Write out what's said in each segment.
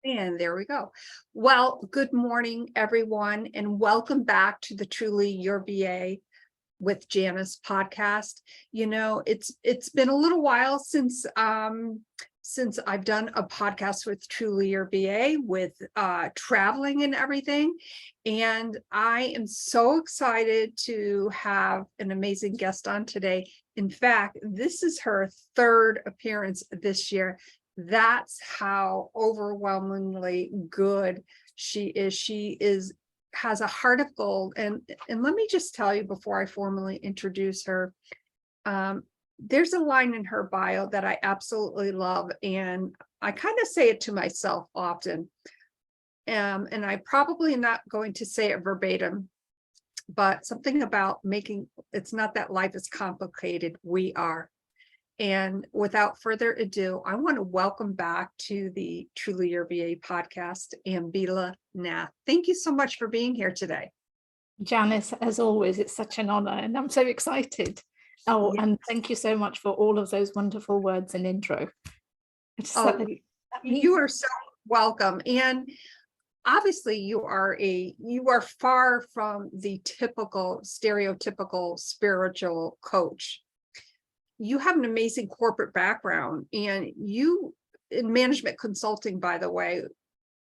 And there we go. Well, good morning, everyone, and welcome back to the Truly Your VA with Janice podcast. It's been a little while since I've done a podcast with Truly Your VA with traveling and everything. And I am so excited to have an amazing guest on today. In fact, this is her third appearance this year. That's how overwhelmingly good she is. Has a heart of gold. And let me just tell you before I formally introduce her, there's a line in her bio that I absolutely love. And I kind of say it to myself often. And I probably am not going to say it verbatim, but something about it's not that life is complicated, we are. And without further ado, I want to welcome back to the Truly Your VA podcast, Ambila Nath. Thank you so much for being here today. Janice, as always, it's such an honor and I'm so excited. Oh, yes. And thank you so much for all of those wonderful words and intro. You are so welcome. And obviously you are far from the stereotypical spiritual coach. You have an amazing corporate background and you in management consulting, by the way,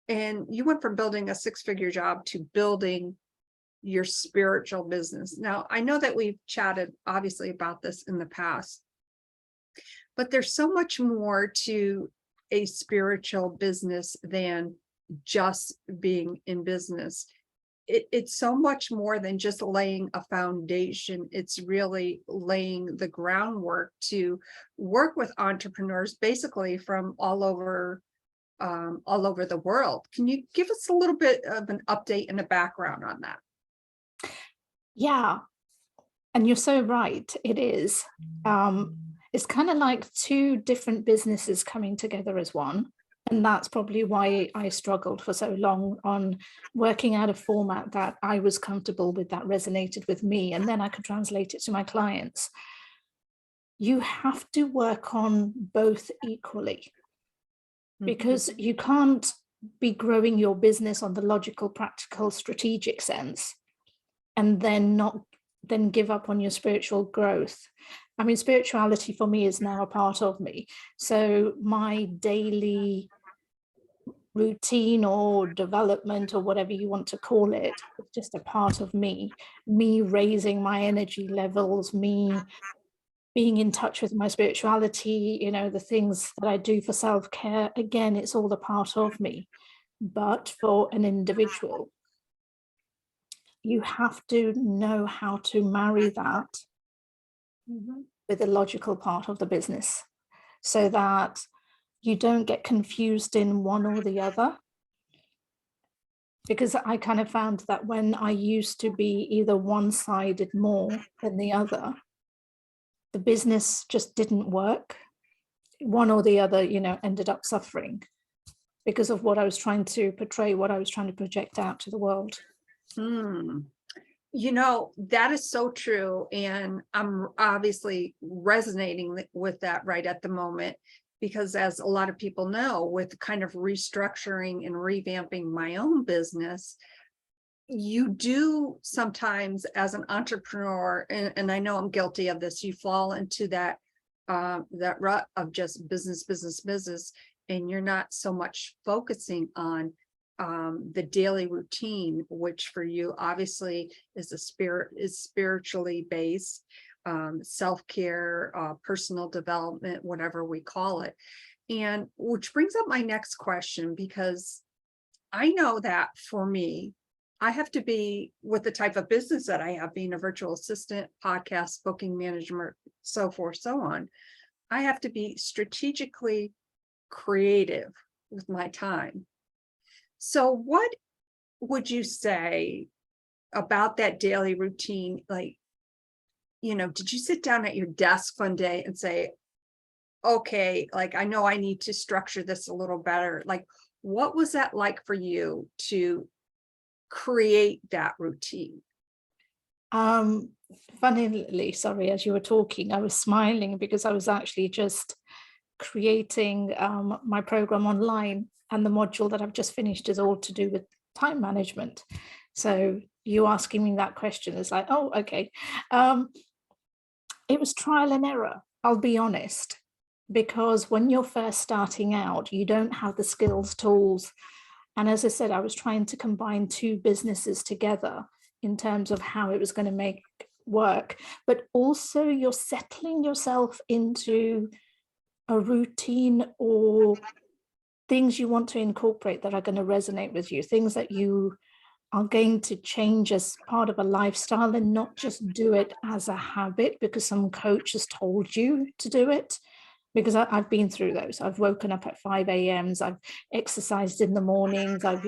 and you went from building a six-figure job to building your spiritual business. Now, I know that we've chatted obviously about this in the past, but there's so much more to a spiritual business than just being in business. It's so much more than just laying a foundation. It's really laying the groundwork to work with entrepreneurs basically from all over the world. Can you give us a little bit of an update and a background on that? Yeah, and you're so right. It is. It's kind of like two different businesses coming together as one. And that's probably why I struggled for so long on working out a format that I was comfortable with, that resonated with me, and then I could translate it to my clients. You have to work on both equally because you can't be growing your business on the logical, practical, strategic sense and then give up on your spiritual growth. I mean, spirituality for me is now a part of me. So my daily routine or development or whatever you want to call it, it's just a part of me raising my energy levels, me being in touch with my spirituality, the things that I do for self-care. Again, it's all a part of me. But for an individual, you have to know how to marry that with the logical part of the business so that you don't get confused in one or the other. Because I kind of found that when I used to be either one-sided more than the other, the business just didn't work. One or the other, ended up suffering because of what I was trying to portray, what I was trying to project out to the world. That is so true. And I'm obviously resonating with that right at the moment, because as a lot of people know, with kind of restructuring and revamping my own business, you do sometimes as an entrepreneur, and I know I'm guilty of this, you fall into that rut of just business, and you're not so much focusing on the daily routine, which for you obviously is spiritually based, self-care, personal development, whatever we call it. And which brings up my next question, because I know that for me, I have to be, with the type of business that I have, being a virtual assistant, podcast, booking management, so forth, so on, I have to be strategically creative with my time. So what would you say about that daily routine? Like, did you sit down at your desk one day and say, okay, like, I know I need to structure this a little better? Like, what was that like for you to create that routine? Funnily, sorry, as you were talking, I was smiling because I was actually just creating my program online, and the module that I've just finished is all to do with time management. So you asking me that question is like, oh, okay. It was trial and error, I'll be honest, because when you're first starting out, you don't have the skills, tools. And as I said, I was trying to combine two businesses together in terms of how it was going to make work, but also you're settling yourself into a routine or things you want to incorporate that are going to resonate with you, things that you are going to change as part of a lifestyle and not just do it as a habit because some coach has told you to do it. Because I've been through those. I've woken up at 5 a.m. I've exercised in the mornings. I've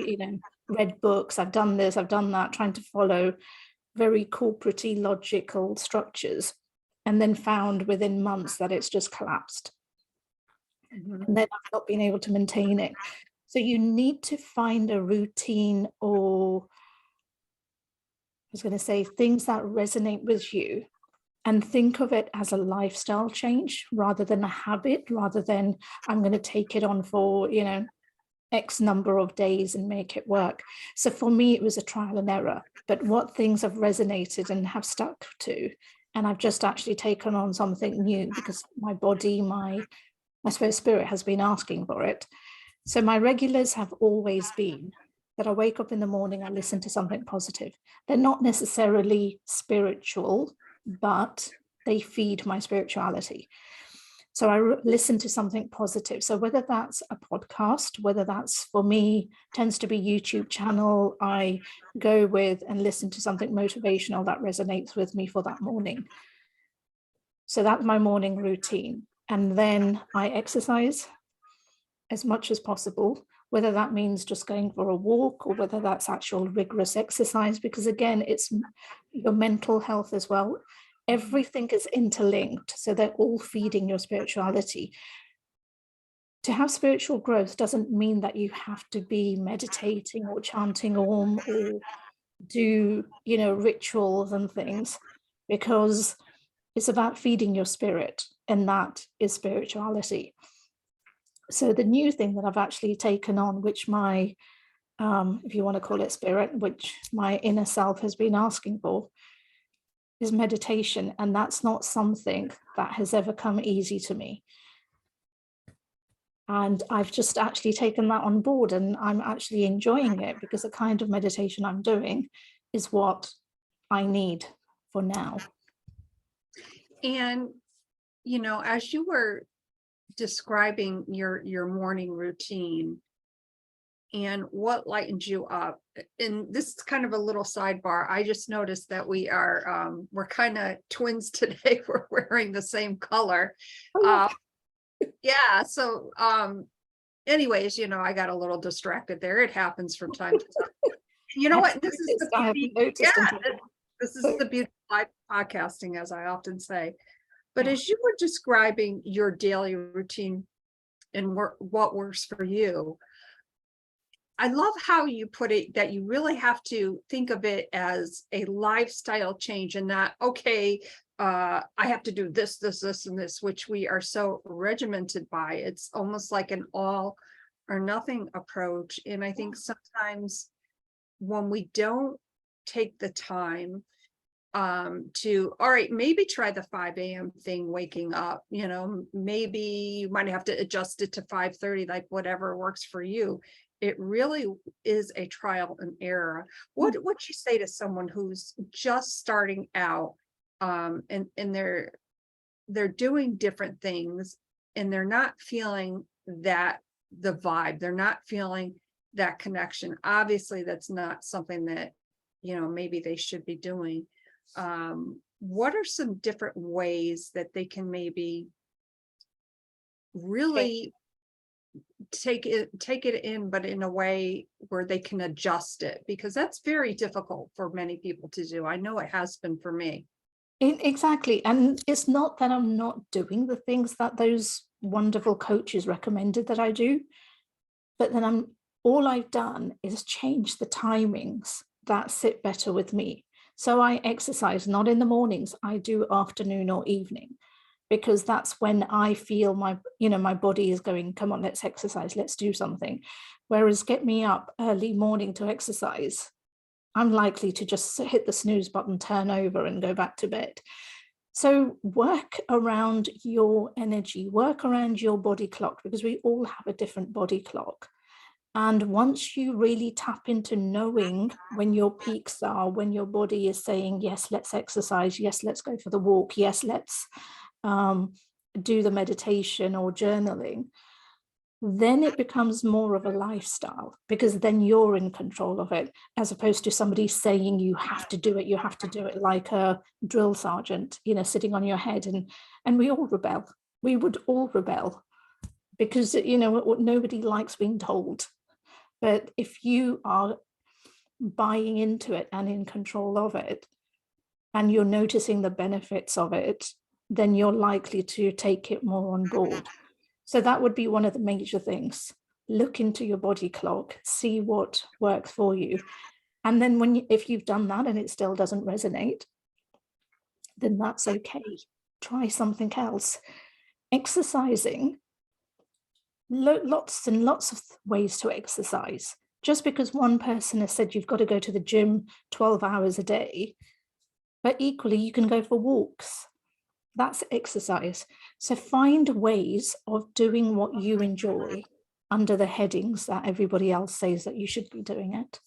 read books. I've done this. I've done that, trying to follow very corporate-y, logical structures, and then found within months that it's just collapsed. And then I've not been able to maintain it. So you need to find a routine, or I was going to say things that resonate with you, and think of it as a lifestyle change rather than a habit, rather than I'm going to take it on for, X number of days and make it work. So for me, it was a trial and error, but what things have resonated and have stuck to, and I've just actually taken on something new because my body, I suppose spirit has been asking for it. So my regulars have always been that I wake up in the morning, I listen to something positive. They're not necessarily spiritual, but they feed my spirituality. So I listen to something positive. So whether that's a podcast, whether that's, for me, tends to be YouTube channel, I go with and listen to something motivational that resonates with me for that morning. So that's my morning routine. And then I exercise as much as possible, whether that means just going for a walk or whether that's actual rigorous exercise, because again, it's your mental health as well. Everything is interlinked, so they're all feeding your spirituality. To have spiritual growth doesn't mean that you have to be meditating or chanting Om or do, rituals and things, because it's about feeding your spirit, and that is spirituality. So the new thing that I've actually taken on, which my, if you want to call it spirit, which my inner self has been asking for, is meditation. And that's not something that has ever come easy to me. And I've just actually taken that on board, and I'm actually enjoying it because the kind of meditation I'm doing is what I need for now. And, as you were describing your morning routine and what lightens you up, and this is kind of a little sidebar, I just noticed that we're kind of twins today. We're wearing the same color. Yeah, so anyways, I got a little distracted there. It happens from time to time. You know what, this is the beauty. This is the beauty of podcasting, as I often say. But as you were describing your daily routine and what works for you, I love how you put it, that you really have to think of it as a lifestyle change and not, okay, I have to do this, and this, which we are so regimented by. It's almost like an all or nothing approach. And I think sometimes when we don't take the time to, all right, maybe try the 5 a.m. thing, waking up, maybe you might have to adjust it to 5:30, like whatever works for you. It really is a trial and error. What would you say to someone who's just starting out, and they're doing different things and they're not feeling that the vibe, they're not feeling that connection? Obviously, that's not something that, maybe they should be doing. What are some different ways that they can maybe really take it in, but in a way where they can adjust it? Because that's very difficult for many people to do. I know it has been for me. Exactly. And it's not that I'm not doing the things that those wonderful coaches recommended that I do, but then all I've done is change the timings that sit better with me. So I exercise not in the mornings, I do afternoon or evening. because that's when I feel my body is going, come on, let's exercise, let's do something. Whereas get me up early morning to exercise, I'm likely to just hit the snooze button, turn over and go back to bed. So work around your energy, work around your body clock, because we all have a different body clock. And once you really tap into knowing when your peaks are, when your body is saying, yes, let's exercise, yes, let's go for the walk, yes, let's do the meditation or journaling, then it becomes more of a lifestyle, because then you're in control of it, as opposed to somebody saying you have to do it like a drill sergeant, sitting on your head. And we all rebel. We would all rebel, because, nobody likes being told. But if you are buying into it and in control of it, and you're noticing the benefits of it, then you're likely to take it more on board. So that would be one of the major things. Look into your body clock, see what works for you. And then if you've done that and it still doesn't resonate, then that's okay. Try something else. Exercising, lots and lots of ways to exercise. Just because one person has said you've got to go to the gym 12 hours a day, but equally you can go for walks. That's exercise. So find ways of doing what you enjoy under the headings that everybody else says that you should be doing it.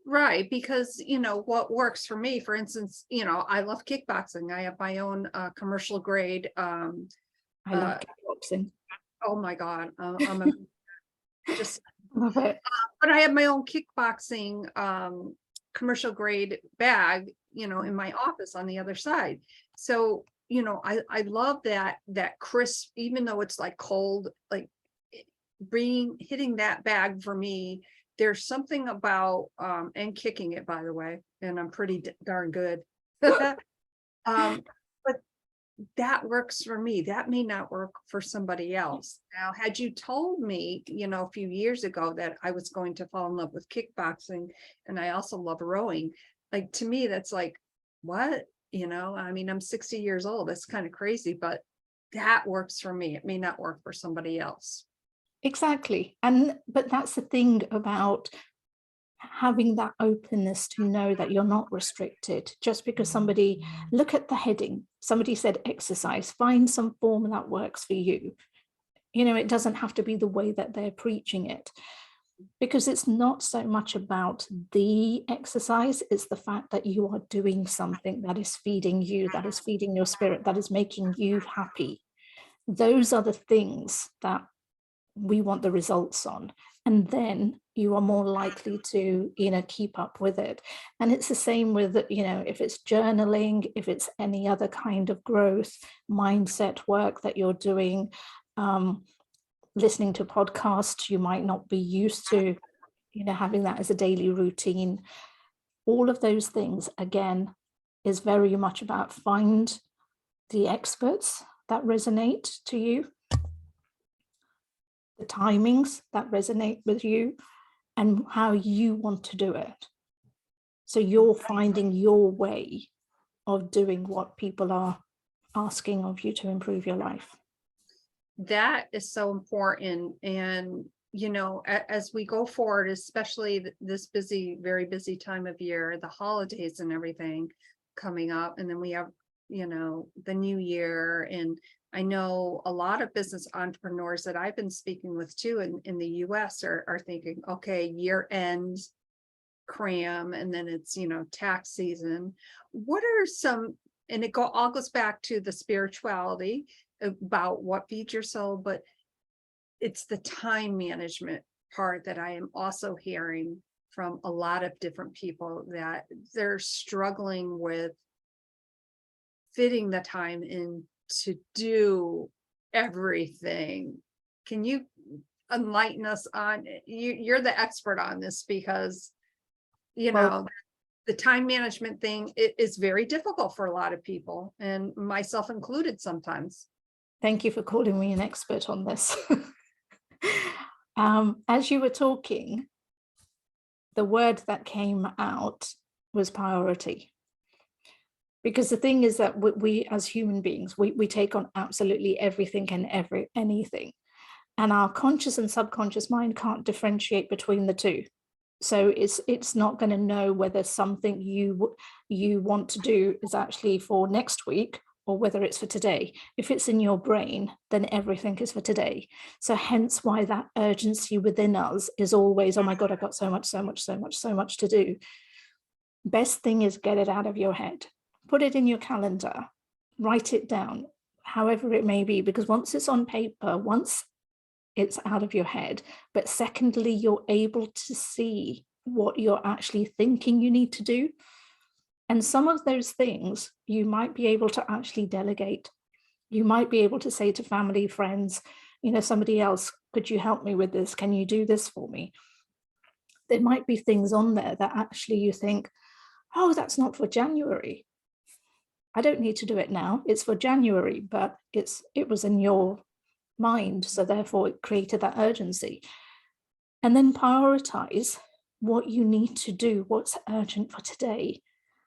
Right, because what works for me, for instance, I love kickboxing. I have my own commercial grade. I love kickboxing. Oh my God, just love it. But I have my own kickboxing commercial grade bag, in my office on the other side. So I love that crisp, even though it's like cold, like hitting that bag for me. There's something about and kicking it, by the way, and I'm pretty darn good. But that works for me. That may not work for somebody else. Now, had you told me, a few years ago that I was going to fall in love with kickboxing, and I also love rowing, like, to me, that's like, what? I'm 60 years old. That's kind of crazy, but that works for me. It may not work for somebody else. Exactly. But that's the thing about having that openness to know that you're not restricted. Just because look at the heading, somebody said exercise, find some form that works for you. It doesn't have to be the way that they're preaching it, because it's not so much about the exercise, it's the fact that you are doing something that is feeding you, that is feeding your spirit, that is making you happy. Those are the things that we want the results on, and then you are more likely to keep up with it. And it's the same with if it's journaling, if it's any other kind of growth mindset work that you're doing, listening to podcasts you might not be used to, having that as a daily routine. All of those things, again, is very much about find the experts that resonate to you, the timings that resonate with you, and how you want to do it. So you're finding your way of doing what people are asking of you to improve your life. That is so important. And, as we go forward, especially this very busy time of year, the holidays and everything coming up, and then we have, the new year. And I know a lot of business entrepreneurs that I've been speaking with too in the US are thinking, okay, year end cram, and then it's, tax season. What are some, and it all goes back to the spirituality about what feeds your soul, but it's the time management part that I am also hearing from a lot of different people, that they're struggling with fitting the time in to do everything. Can you enlighten us on, you're the expert on this, because the time management thing is very difficult for a lot of people, and myself included sometimes. Thank you for calling me an expert on this. As you were talking, the word that came out was priority. Because the thing is that we as human beings, we take on absolutely everything and anything. And our conscious and subconscious mind can't differentiate between the two. So it's not going to know whether something you want to do is actually for next week or whether it's for today. If it's in your brain, then everything is for today. So hence why that urgency within us is always, oh my God, I've got so much to do. Best thing is get it out of your head. Put it in your calendar, write it down, however it may be, because once it's on paper, once it's out of your head, but secondly, you're able to see what you're actually thinking you need to do. And some of those things you might be able to actually delegate. You might be able to say to family, friends, somebody else, could you help me with this? Can you do this for me? There might be things on there that actually you think, oh, that's not for January. I don't need to do it now. It's for January, but it was in your mind, so therefore it created that urgency. And then prioritize what you need to do, what's urgent for today,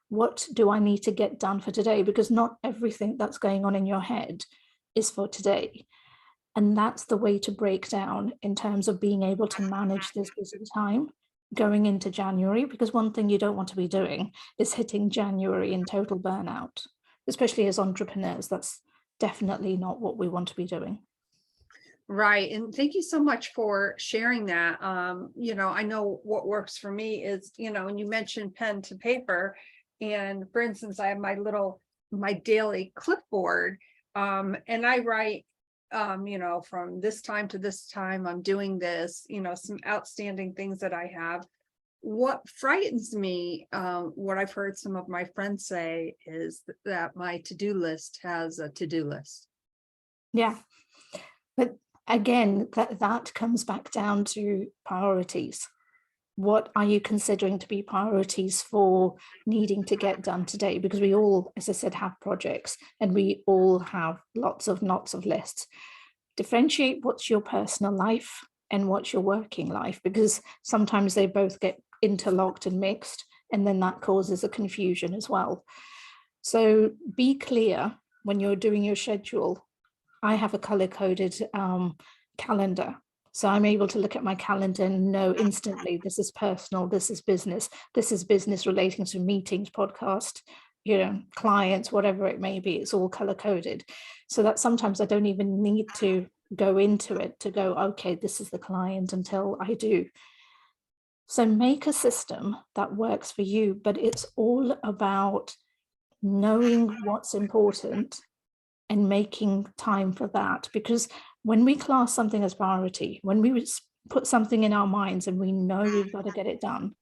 what do I need to get done for today, because not everything that's going on in your head is for today. And that's the way to break down in terms of being able to manage this busy time going into January, because one thing you don't want to be doing is hitting January in total burnout, especially as entrepreneurs. That's definitely not what we want to be doing. Right. And thank you so much for sharing that. I know what works for me is, and you mentioned pen to paper. And for instance, I have my daily clipboard, and I write, from this time to this time, I'm doing this, some outstanding things that I have. What frightens me, what I've heard some of my friends say is that my to-do list has a to-do list. Yeah. But again, that comes back down to priorities. What are you considering to be priorities for needing to get done today? Because we all, as I said, have projects and we all have lots of lists. Differentiate what's your personal life and what's your working life, because sometimes they both get interlocked and mixed, and then that causes a confusion as well. So be clear when you're doing your schedule. I have a color-coded calendar. So I'm able to look at my calendar and know instantly, this is personal, this is business relating to meetings, podcast, clients, whatever it may be. It's all color-coded. So that sometimes I don't even need to go into it to go, okay, this is the client until I do. So make a system that works for you, but it's all about knowing what's important and making time for that. Because when we class something as priority, when we put something in our minds and we know we've got to get it done,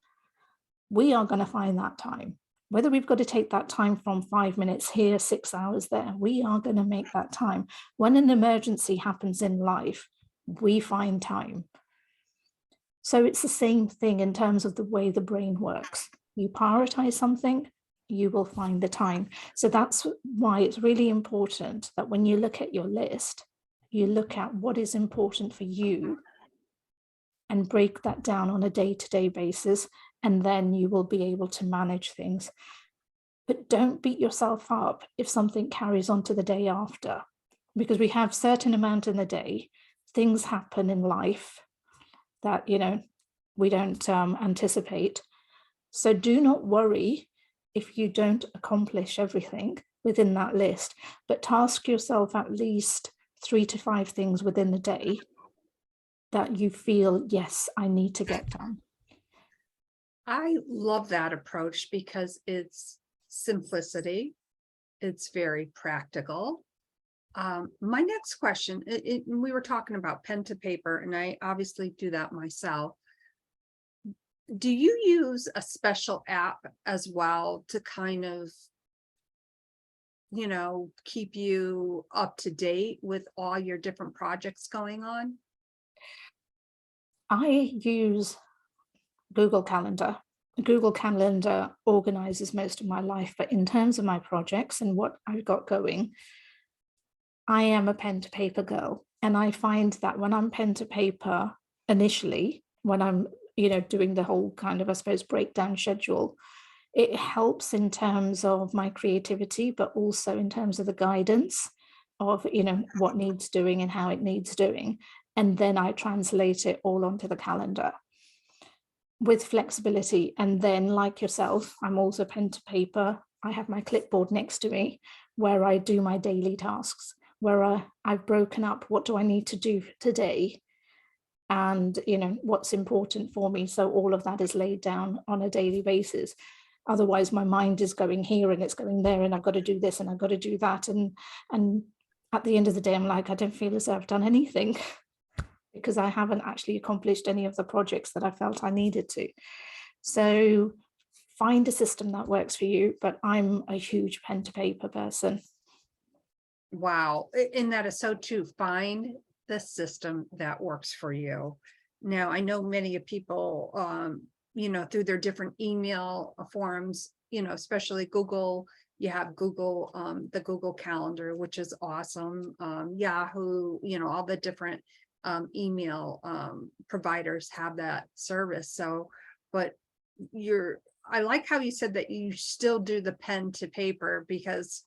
we are going to find that time. Whether we've got to take that time from 5 minutes here, 6 hours there, we are going to make that time. When an emergency happens in life, we find time. So it's the same thing in terms of the way the brain works. You prioritize something, you will find the time. So that's why it's really important that when you look at your list, you look at what is important for you and break that down on a day-to-day basis, and then you will be able to manage things. But don't beat yourself up if something carries on to the day after, because we have certain amount in the day. Things happen in life that, we don't anticipate. So do not worry if you don't accomplish everything within that list, but task yourself at least 3 to 5 things within the day that you feel, yes, I need to get done. I love that approach because it's simplicity. It's very practical. My next question, we were talking about pen to paper, and I obviously do that myself. Do you use a special app as well to kind of, keep you up to date with all your different projects going on? I use Google Calendar. Google Calendar organizes most of my life, but in terms of my projects and what I've got going, I am a pen to paper girl. And I find that when I'm pen to paper initially, when I'm, doing the whole kind of, I suppose, breakdown schedule, it helps in terms of my creativity, but also in terms of the guidance of, what needs doing and how it needs doing. And then I translate it all onto the calendar with flexibility. And then, like yourself, I'm also pen to paper. I have my clipboard next to me where I do my daily tasks, where I've broken up what do I need to do today, and what's important for me. So all of that is laid down on a daily basis. Otherwise my mind is going here and it's going there, and I've got to do this and I've got to do that, and at the end of the day I'm like, I don't feel as though I've done anything because I haven't actually accomplished any of the projects that I felt I needed to. So find a system that works for you, but I'm a huge pen to paper person. Wow. And that is so true. Find the system that works for you. Now, I know many of people, through their different email forums, especially Google, you have Google, the Google Calendar, which is awesome. Yahoo, all the different email providers have that service. So, but I like how you said that you still do the pen to paper, because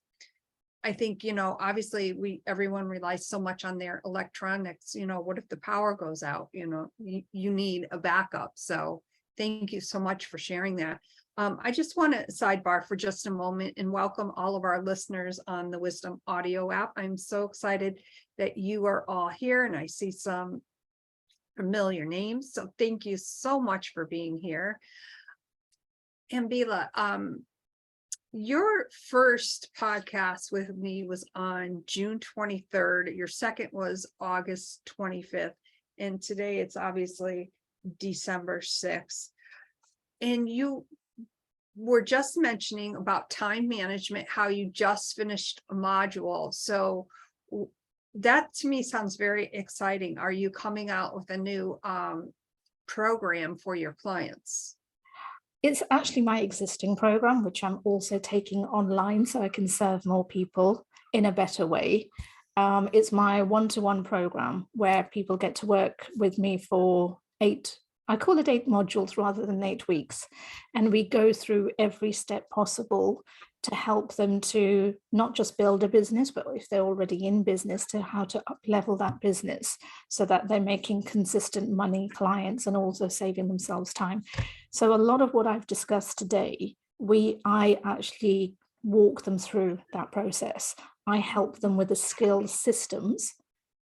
I think, obviously everyone relies so much on their electronics. What if the power goes out? You need a backup. So thank you so much for sharing that. I just want to sidebar for just a moment and welcome all of our listeners on the Wisdom Audio app. I'm so excited that you are all here, and I see some familiar names. So thank you so much for being here. Ambila, your first podcast with me was on June 23rd. Your second was August 25th. And today it's obviously December 6th. And you were just mentioning about time management, how you just finished a module. So that to me sounds very exciting. Are you coming out with a new program for your clients? It's actually my existing program, which I'm also taking online so I can serve more people in a better way. It's my one-to-one program where people get to work with me for 8 modules rather than 8 weeks. And we go through every step possible to help them to not just build a business, but if they're already in business, to how to up level that business so that they're making consistent money, clients, and also saving themselves time. So a lot of what I've discussed today, I actually walk them through that process. I help them with the skills systems.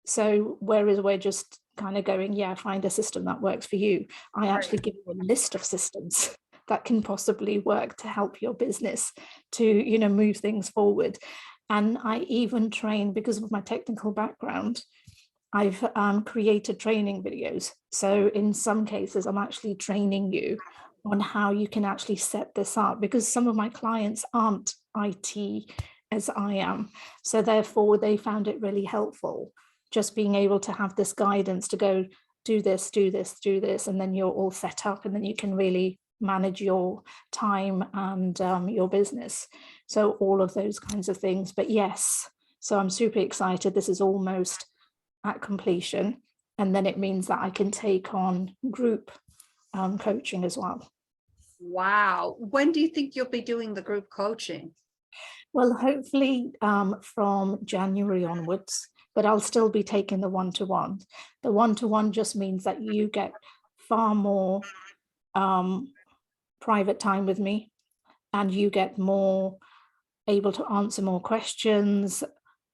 So whereas we're just kind of going, find a system that works for you, I actually give you a list of systems that can possibly work to help your business to, move things forward. And I even train, because of my technical background, I've created training videos. So in some cases, I'm actually training you on how you can actually set this up, because some of my clients aren't IT as I am. So therefore, they found it really helpful just being able to have this guidance to go, do this, do this, do this, and then you're all set up, and then you can really manage your time and your business. So all of those kinds of things. But yes, so I'm super excited. This is almost at completion, and then it means that I can take on group coaching as well. Wow. When do you think you'll be doing the group coaching? Well, hopefully from January onwards, but I'll still be taking the one-to-one. The one-to-one just means that you get far more private time with me, and you get more able to answer more questions,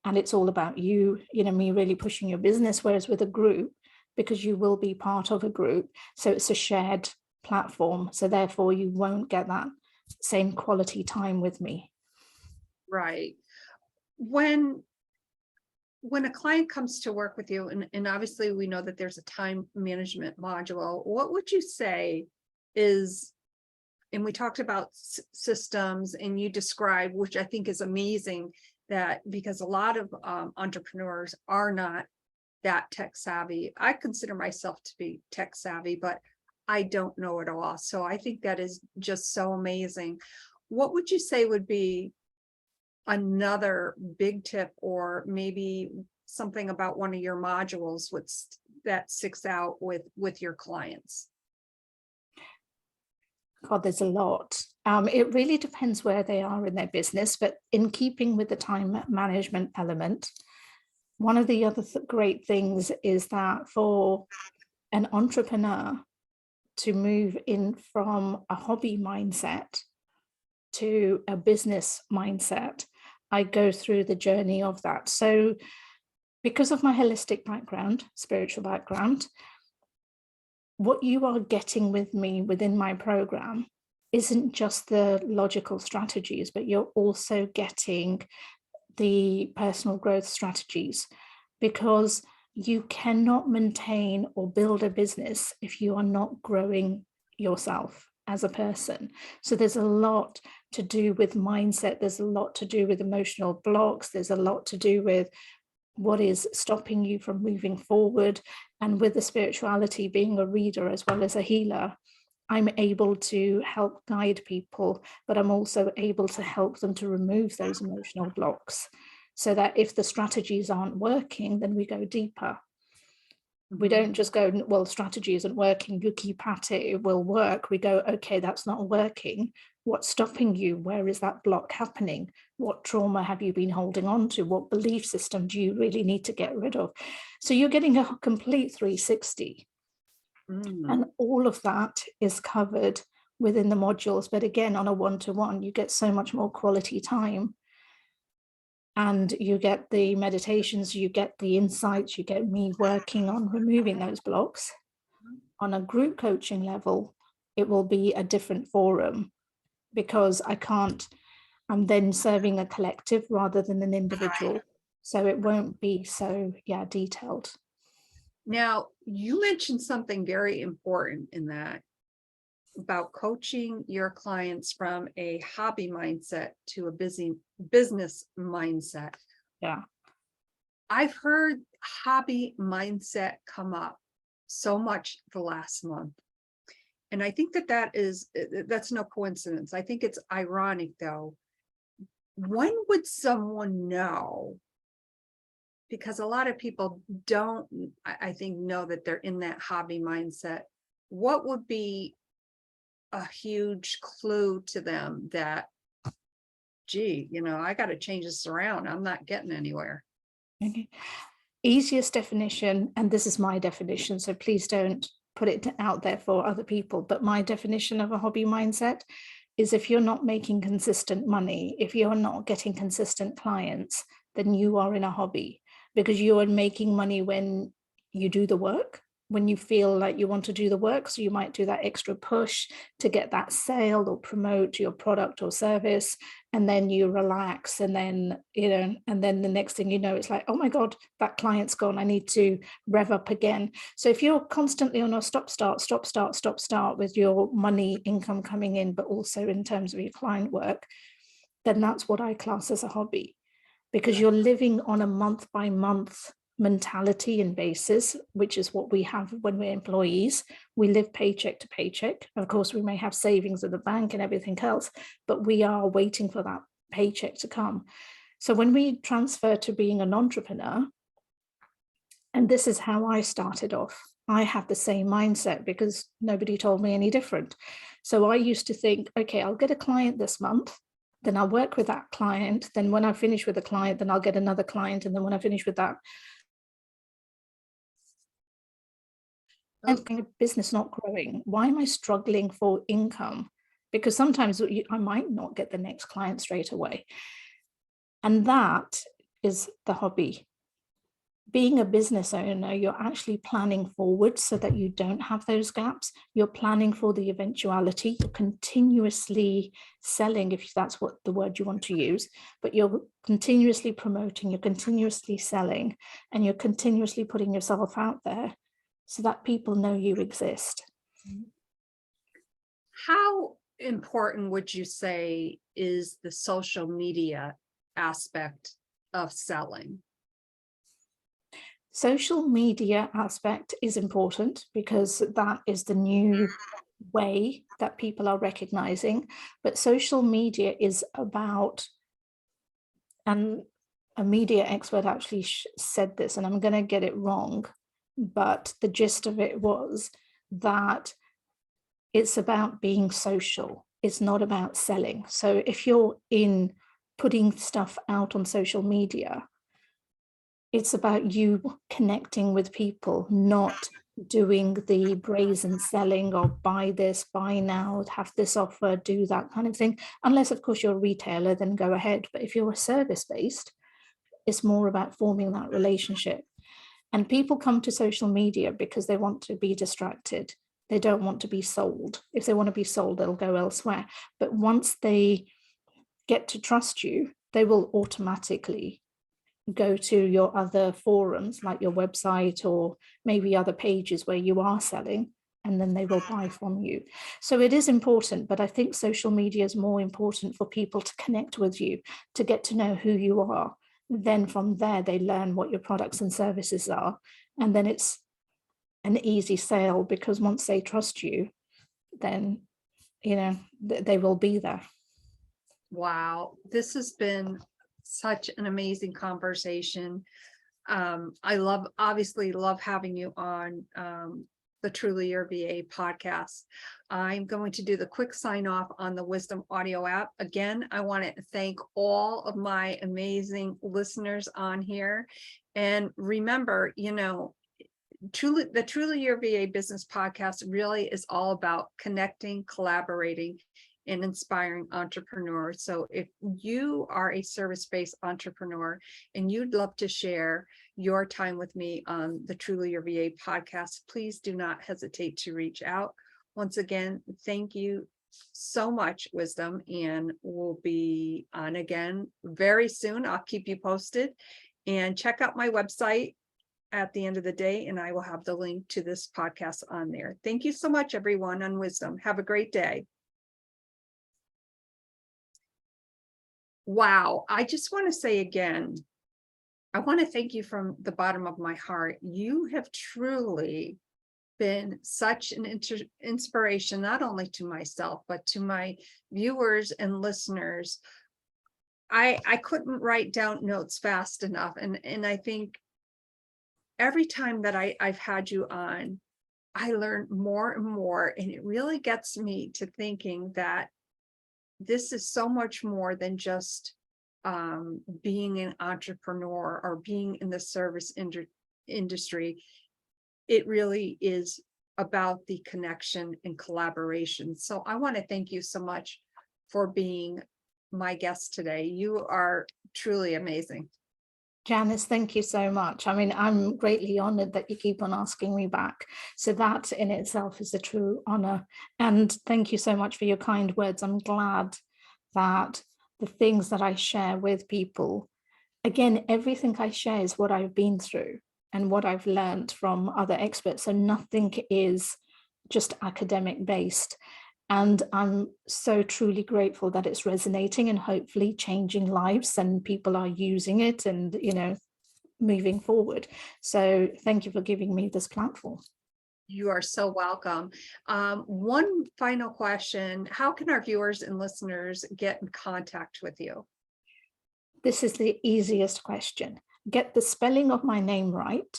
and it's all about you, me really pushing your business. Whereas with a group, because you will be part of a group, so it's a shared platform, so therefore you won't get that same quality time with me. Right. When a client comes to work with you, and obviously we know that there's a time management module, what would you say is, and we talked about systems, and you described, which I think is amazing, that because a lot of entrepreneurs are not that tech savvy. I consider myself to be tech savvy, but I don't know it all. So I think that is just so amazing. What would you say would be another big tip, or maybe something about one of your modules that sticks out with your clients? God, there's a lot. It really depends where they are in their business, but in keeping with the time management element, one of the other great things is that for an entrepreneur to move in from a hobby mindset to a business mindset, I go through the journey of that. So because of my holistic background, spiritual background, what you are getting with me within my program isn't just the logical strategies, but you're also getting the personal growth strategies, because you cannot maintain or build a business if you are not growing yourself as a person. So there's a lot to do with mindset. There's a lot to do with emotional blocks. There's a lot to do with what is stopping you from moving forward. And with the spirituality, being a reader as well as a healer, I'm able to help guide people, but I'm also able to help them to remove those emotional blocks, so that if the strategies aren't working, then we go deeper. We don't just go, well, strategy isn't working, you keep at it, it will work. We go, okay, that's not working. What's stopping you? Where is that block happening? What trauma have you been holding on to? What belief system do you really need to get rid of? So you're getting a complete 360. And all of that is covered within the modules. But again, on a one-to-one, you get so much more quality time. And you get the meditations, you get the insights, you get me working on removing those blocks. On a group coaching level, it will be a different forum, because I'm then serving a collective rather than an individual. So it won't be so, detailed. Now, you mentioned something very important in that, about coaching your clients from a hobby mindset to a business mindset. Yeah. I've heard hobby mindset come up so much the last month. And I think that's no coincidence. I think it's ironic though. When would someone know? Because a lot of people don't, I think, know that they're in that hobby mindset. What would be a huge clue to them that, gee, I got to change this around, I'm not getting anywhere? Okay. Easiest definition, and this is my definition, so please don't put it out there for other people, but my definition of a hobby mindset is, if you're not making consistent money, if you're not getting consistent clients, then you are in a hobby, because you are making money when you do the work, when you feel like you want to do the work. So you might do that extra push to get that sale or promote your product or service, and then you relax, and then and then the next thing you know, it's like, oh my god, that client's gone, I need to rev up again. So if you're constantly on a stop start with your money income coming in, but also in terms of your client work, then that's what I class as a hobby, because you're living on a month by month mentality and basis, which is what we have when we're employees. We live paycheck to paycheck. Of course, we may have savings at the bank and everything else, but we are waiting for that paycheck to come. So when we transfer to being an entrepreneur, and this is how I started off, I have the same mindset because nobody told me any different. So I used to think, okay, I'll get a client this month, then I'll work with that client. Then when I finish with a client, then I'll get another client. And then when I finish with that, and business not growing, why am I struggling for income? Because sometimes I might not get the next client straight away. And that is the hobby. Being a business owner, you're actually planning forward so that you don't have those gaps. You're planning for the eventuality. You're continuously selling, if that's what the word you want to use, but you're continuously promoting, you're continuously selling, and you're continuously putting yourself out there so that people know you exist. How important would you say is the social media aspect of selling? Social media aspect is important because that is the new way that people are recognizing. But social media is about, and a media expert actually said this, and I'm going to get it wrong, but the gist of it was that it's about being social. it's not about selling. So if you're in putting stuff out on social media, it's about you connecting with people, not doing the brazen selling or buy this, buy now, have this offer, do that kind of thing. Unless, of course, you're a retailer, then go ahead. But if you're a service-based, it's more about forming that relationship. And people come to social media because they want to be distracted. They don't want to be sold. If they want to be sold, they'll go elsewhere. But once they get to trust you, they will automatically go to your other forums, like your website or maybe other pages where you are selling, and then they will buy from you. So it is important, but I think social media is more important for people to connect with you, to get to know who you are. Then from there, they learn what your products and services are. And then it's an easy sale, because once they trust you, then, you know, they will be there. Wow, this has been such an amazing conversation. I obviously love having you on the Truly Your VA podcast. I'm going to do the quick sign off on the Wisdom Audio app. Again, I want to thank all of my amazing listeners on here. And remember, you know, the Truly Your VA business podcast really is all about connecting, collaborating, and inspiring entrepreneurs. So if you are a service-based entrepreneur and you'd love to share your time with me on the Truly Your VA podcast, please do not hesitate to reach out. Once again, thank you so much, Wisdom, and we'll be on again very soon. I'll keep you posted, and check out my website at the end of the day, and I will have the link to this podcast on there. Thank you so much, everyone, on Wisdom. Have a great day. Wow, I just want to say again, I want to thank you from the bottom of my heart. You have truly been such an inspiration, not only to myself, but to my viewers and listeners. I couldn't write down notes fast enough. And I think every time that I've had you on, I learn more and more. And it really gets me to thinking that this is so much more than just being an entrepreneur or being in the service industry. It really is about the connection and collaboration. So I want to thank you so much for being my guest today. You are truly amazing. Janice, thank you so much. I mean, I'm greatly honored that you keep on asking me back. So that in itself is a true honor. And thank you so much for your kind words. I'm glad that the things that I share with people, again, everything I share is what I've been through and what I've learned from other experts. So nothing is just academic based. And I'm so truly grateful that it's resonating and hopefully changing lives, and people are using it and, you know, moving forward. So thank you for giving me this platform. You are so welcome. One final question. How can our viewers and listeners get in contact with you? This is the easiest question. Get the spelling of my name right,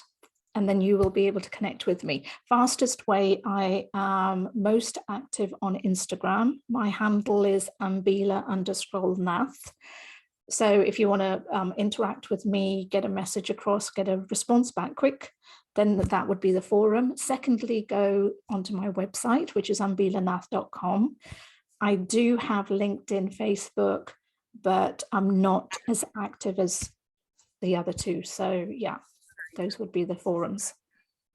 and then you will be able to connect with me. Fastest way, I am most active on Instagram. My handle is Ambila_Nath. So if you want to interact with me, get a message across, get a response back quick, then that would be the forum. Secondly, go onto my website, which is ambilanath.com. I do have LinkedIn, Facebook, but I'm not as active as the other two. So yeah, those would be the forums.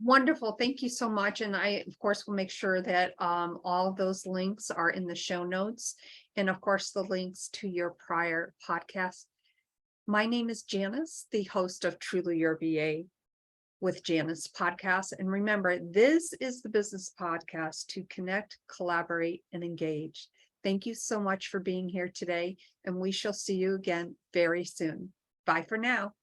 Wonderful. Thank you so much. And I, of course, will make sure that all of those links are in the show notes. And of course, the links to your prior podcast. My name is Janice, the host of Truly Your VA with Janice podcast. And remember, this is the business podcast to connect, collaborate, and engage. Thank you so much for being here today. And we shall see you again very soon. Bye for now.